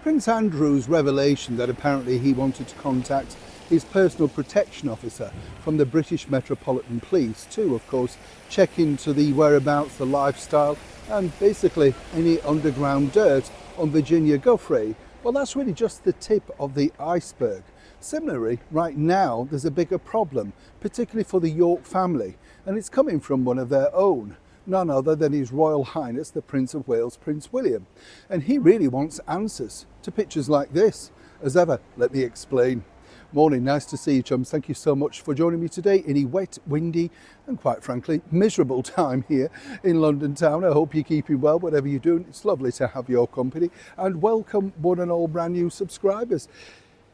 Prince Andrew's revelation that apparently he wanted to contact his personal protection officer from the British Metropolitan Police to, of course, check into the whereabouts, the lifestyle, and basically any underground dirt on Virginia Giuffre. Well, that's really just the tip of the iceberg. Similarly, right now, there's a bigger problem, particularly for the York family, and it's coming from one of their own. None other than His Royal Highness, the Prince of Wales, Prince William. And he really wants answers to pictures like this. As ever, let me explain. Morning, nice to see you, chums. Thank you so much for joining me today in a wet, windy, and quite frankly, miserable time here in London town. I hope you're keeping well, whatever you're doing. It's lovely to have your company. And welcome one and all brand new subscribers.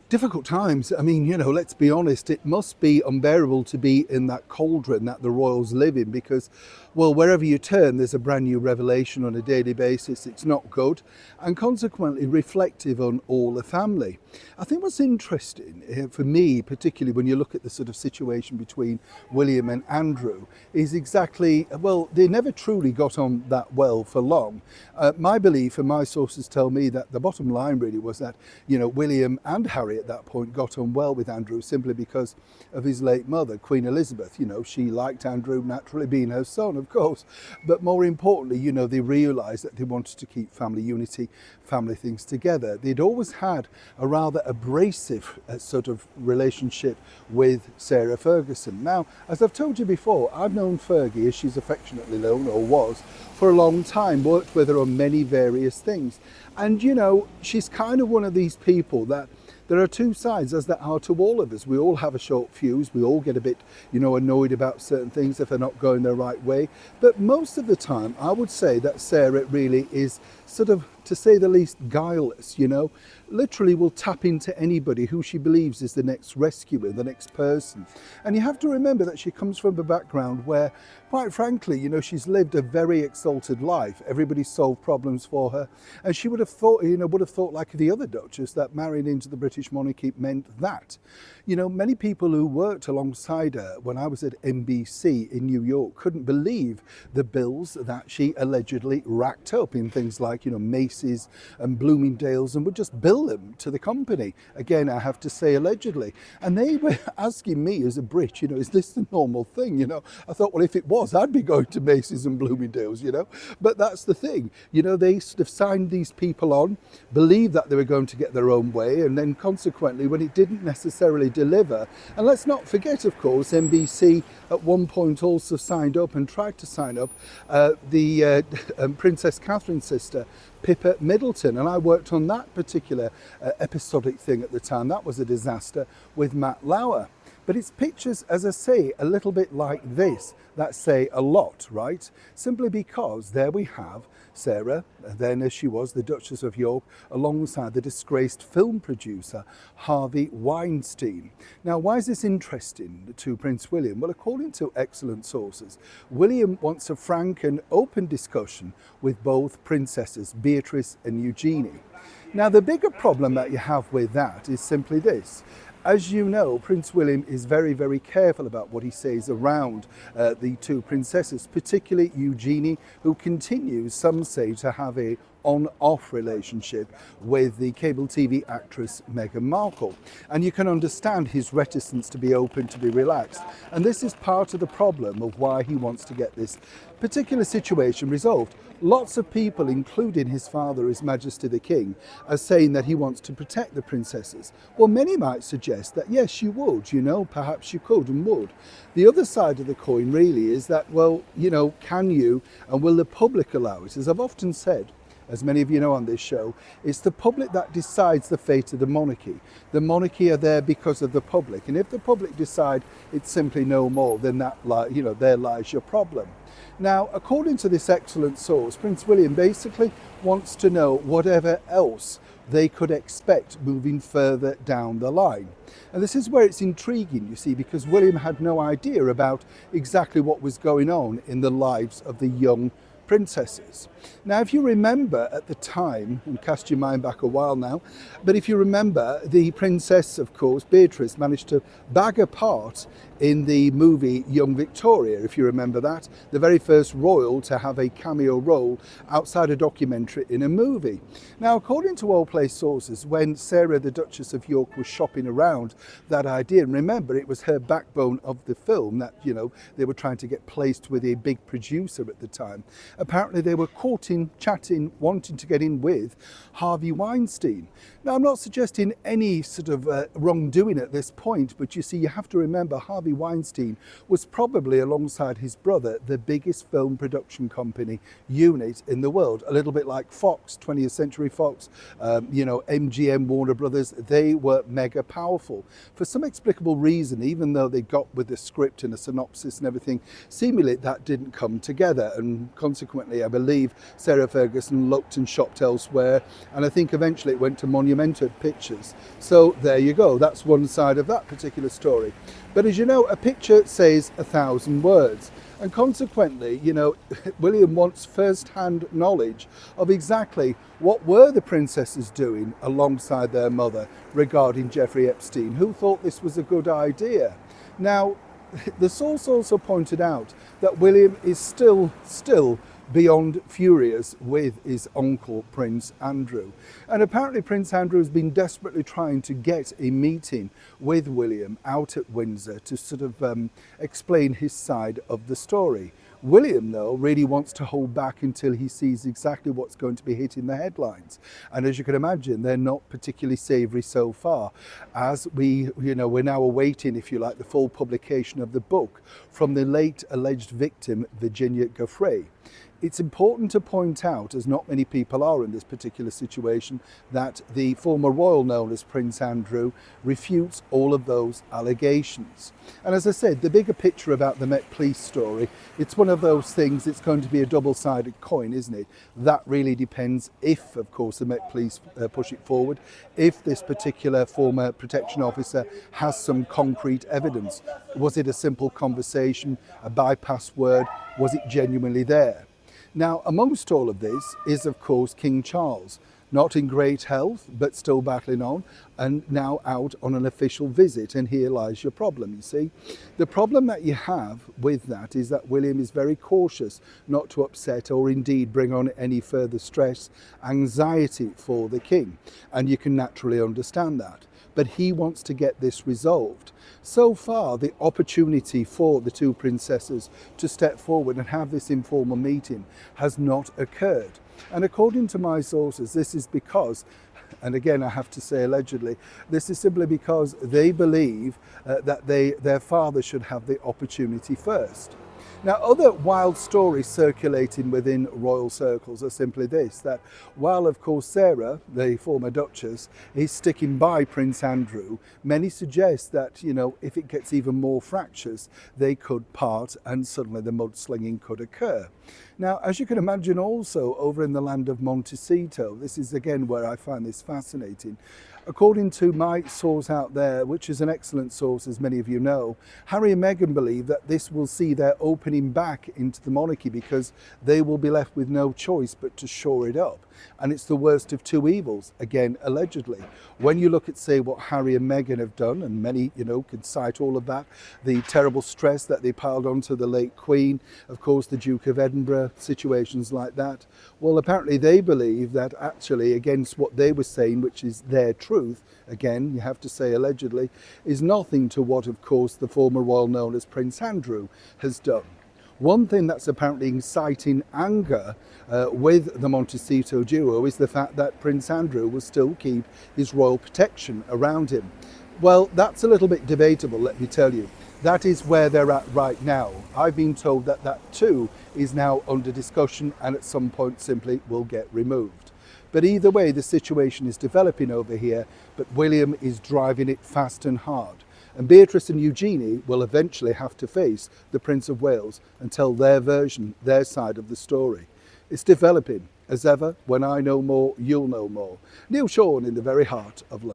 Difficult times. I mean, let's be honest, it must be unbearable to be in that cauldron that the royals live in because, well, wherever you turn, there's a brand new revelation on a daily basis. It's not good and consequently reflective on all the family. I think what's interesting for me, particularly when you look at the sort of situation between William and Andrew, is exactly, well, they never truly got on that well for long. My belief and my sources tell me that the bottom line really was that, William and Harry at that point got on well with Andrew simply because of his late mother, Queen Elizabeth. She liked Andrew, naturally being her son, of course. But more importantly, they realised that they wanted to keep family unity, family things together. They'd always had a rather abrasive sort of relationship with Sarah Ferguson. Now, as I've told you before, I've known Fergie, as she's affectionately known, or was, for a long time, worked with her on many various things. And, she's kind of one of these people that there are two sides, as there are to all of us. We all have a short fuse. We all get a bit, annoyed about certain things if they're not going the right way. But most of the time, I would say that Sarah really is sort of, to say the least, guileless, literally will tap into anybody who she believes is the next rescuer, the next person. And you have to remember that she comes from a background where, quite frankly, she's lived a very exalted life. Everybody solved problems for her. And she would have thought, like the other Duchess, that marrying into the British monarchy meant that. Many people who worked alongside her when I was at NBC in New York couldn't believe the bills that she allegedly racked up in things like, Macy's and Bloomingdale's, and would just bill them to the company. Again, I have to say allegedly. And they were asking me as a Brit, is this the normal thing? I thought, well, if it was, I'd be going to Macy's and Bloomingdale's, But that's the thing. They sort of signed these people on, believed that they were going to get their own way, and then consequently, when it didn't necessarily deliver, and let's not forget, of course, NBC at one point also signed up and tried to sign up the Princess Catherine's sister, Pippa Middleton, and I worked on that particular episodic thing at the time. That was a disaster with Matt Lauer. But it's pictures, as I say, a little bit like this that say a lot, right? Simply because there we have Sarah, then as she was the Duchess of York, alongside the disgraced film producer Harvey Weinstein. Now, why is this interesting to Prince William? Well, according to excellent sources, William wants a frank and open discussion with both princesses, Beatrice and Eugenie. Now, the bigger problem that you have with that is simply this. As you know, Prince William is very, very careful about what he says around the two princesses, particularly Eugenie, who continues, some say, to have a on-off relationship with the cable TV actress Meghan Markle. And you can understand his reticence to be open, to be relaxed. And this is part of the problem of why he wants to get this particular situation resolved. Lots of people, including his father, His Majesty the King, are saying that he wants to protect the princesses. Well, many might suggest that, yes, you would, perhaps you could and would. The other side of the coin really is that, well, can you and will the public allow it? As I've often said, as many of you know on this show, it's the public that decides the fate of the monarchy. The monarchy are there because of the public. And if the public decide it's simply no more, then that, there lies your problem. Now, according to this excellent source, Prince William basically wants to know whatever else they could expect moving further down the line. And this is where it's intriguing, you see, because William had no idea about exactly what was going on in the lives of the young princesses. Now, if you remember at the time, and cast your mind back a while now, but if you remember, the princess, of course, Beatrice, managed to bag a part in the movie Young Victoria, if you remember that, the very first royal to have a cameo role outside a documentary in a movie. Now, according to Old Place sources, when Sarah, the Duchess of York, was shopping around that idea, and remember, it was her backbone of the film that, you know, they were trying to get placed with a big producer at the time. Apparently they were courting, chatting, wanting to get in with Harvey Weinstein. Now, I'm not suggesting any sort of wrongdoing at this point, but you see, you have to remember Harvey Weinstein was probably, alongside his brother, the biggest film production company unit in the world. A little bit like Fox, 20th Century Fox, you know, MGM, Warner Brothers, they were mega powerful. For some inexplicable reason, even though they got with the script and a synopsis and everything, seemingly that didn't come together, and consequently I believe Sarah Ferguson looked and shopped elsewhere, and I think eventually it went to Monumental Pictures. So there you go, that's one side of that particular story. But as you know, a picture says 1,000 words, and consequently, you know, William wants first-hand knowledge of exactly what were the princesses doing alongside their mother regarding Jeffrey Epstein. Who thought this was a good idea? Now, the source also pointed out that William is still beyond furious with his uncle, Prince Andrew. And apparently Prince Andrew has been desperately trying to get a meeting with William out at Windsor to sort of explain his side of the story. William, though, really wants to hold back until he sees exactly what's going to be hitting the headlines. And as you can imagine, they're not particularly savoury so far, as we're now awaiting, if you like, the full publication of the book from the late alleged victim, Virginia Giuffre. It's important to point out, as not many people are in this particular situation, that the former royal known as Prince Andrew refutes all of those allegations. And as I said, the bigger picture about the Met Police story, it's one of those things, it's going to be a double-sided coin, isn't it? That really depends if, of course, the Met Police push it forward, if this particular former protection officer has some concrete evidence. Was it a simple conversation, a bypass word? Was it genuinely there? Now, amongst all of this is, of course, King Charles, not in great health, but still battling on, and now out on an official visit. And here lies your problem, you see. The problem that you have with that is that William is very cautious not to upset or indeed bring on any further stress, anxiety for the king. And you can naturally understand that. But he wants to get this resolved. So far, the opportunity for the two princesses to step forward and have this informal meeting has not occurred. And according to my sources, this is because, and again I have to say allegedly, this is simply because they believe that their father should have the opportunity first. Now, other wild stories circulating within royal circles are simply this, that while, of course, Sarah, the former Duchess, is sticking by Prince Andrew, many suggest that, you know, if it gets even more fractious, they could part and suddenly the mudslinging could occur. Now, as you can imagine also, over in the land of Montecito, this is again where I find this fascinating. According to my source out there, which is an excellent source, as many of you know, Harry and Meghan believe that this will see their opening back into the monarchy because they will be left with no choice but to shore it up. And it's the worst of two evils, again, allegedly. When you look at, say, what Harry and Meghan have done, and many, you know, can cite all of that, the terrible stress that they piled onto the late Queen, of course, the Duke of Edinburgh, situations like that. Well, apparently they believe that actually against what they were saying, which is their truth, again, you have to say allegedly, is nothing to what, of course, the former royal known as Prince Andrew has done. One thing that's apparently inciting anger with the Montecito duo is the fact that Prince Andrew will still keep his royal protection around him. Well, that's a little bit debatable, let me tell you. That is where they're at right now. I've been told that that too is now under discussion and at some point simply will get removed. But either way, the situation is developing over here, but William is driving it fast and hard. And Beatrice and Eugenie will eventually have to face the Prince of Wales and tell their version, their side of the story. It's developing. As ever, when I know more, you'll know more. Neil Sean in the very heart of London.